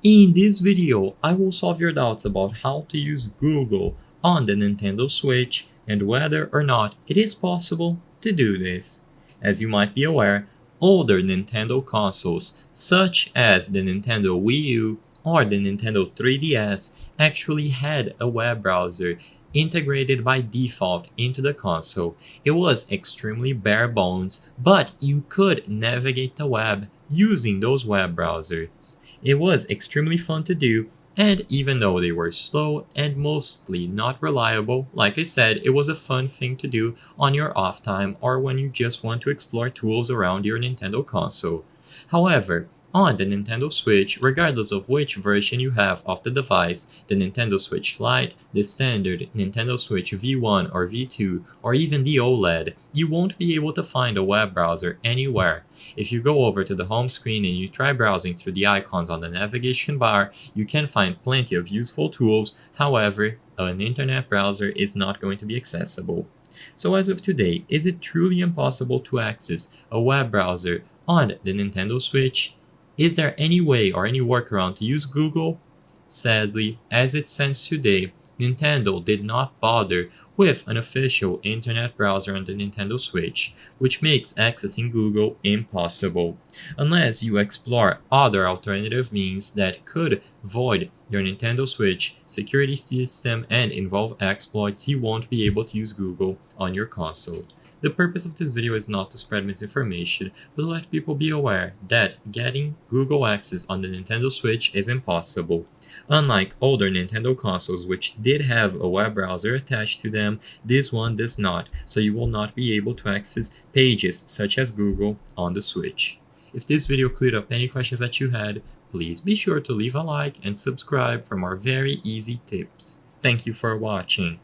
In this video, I will solve your doubts about how to use Google on the Nintendo Switch and whether or not it is possible to do this. As you might be aware, older Nintendo consoles, such as the Nintendo Wii U or the Nintendo 3DS, actually had a web browser integrated by default into the console. It was extremely bare bones, but you could navigate the web using those web browsers. It was extremely fun to do, and even though they were slow and mostly not reliable, like I said, it was a fun thing to do on your off time or when you just want to explore tools around your Nintendo console. However, on the Nintendo Switch, regardless of which version you have of the device, the Nintendo Switch Lite, the standard Nintendo Switch V1 or V2, or even the OLED, you won't be able to find a web browser anywhere. If you go over to the home screen and you try browsing through the icons on the navigation bar, you can find plenty of useful tools. However, an internet browser is not going to be accessible. So as of today, is it truly impossible to access a web browser on the Nintendo Switch? Is there any way or any workaround to use Google? Sadly, as it stands today, Nintendo did not bother with an official internet browser on the Nintendo Switch, which makes accessing Google impossible. Unless you explore other alternative means that could void your Nintendo Switch security system and involve exploits, you won't be able to use Google on your console. The purpose of this video is not to spread misinformation, but to let people be aware that getting Google access on the Nintendo Switch is impossible. Unlike older Nintendo consoles which did have a web browser attached to them, this one does not, so you will not be able to access pages such as Google on the Switch. If this video cleared up any questions that you had, please be sure to leave a like and subscribe for more very easy tips. Thank you for watching.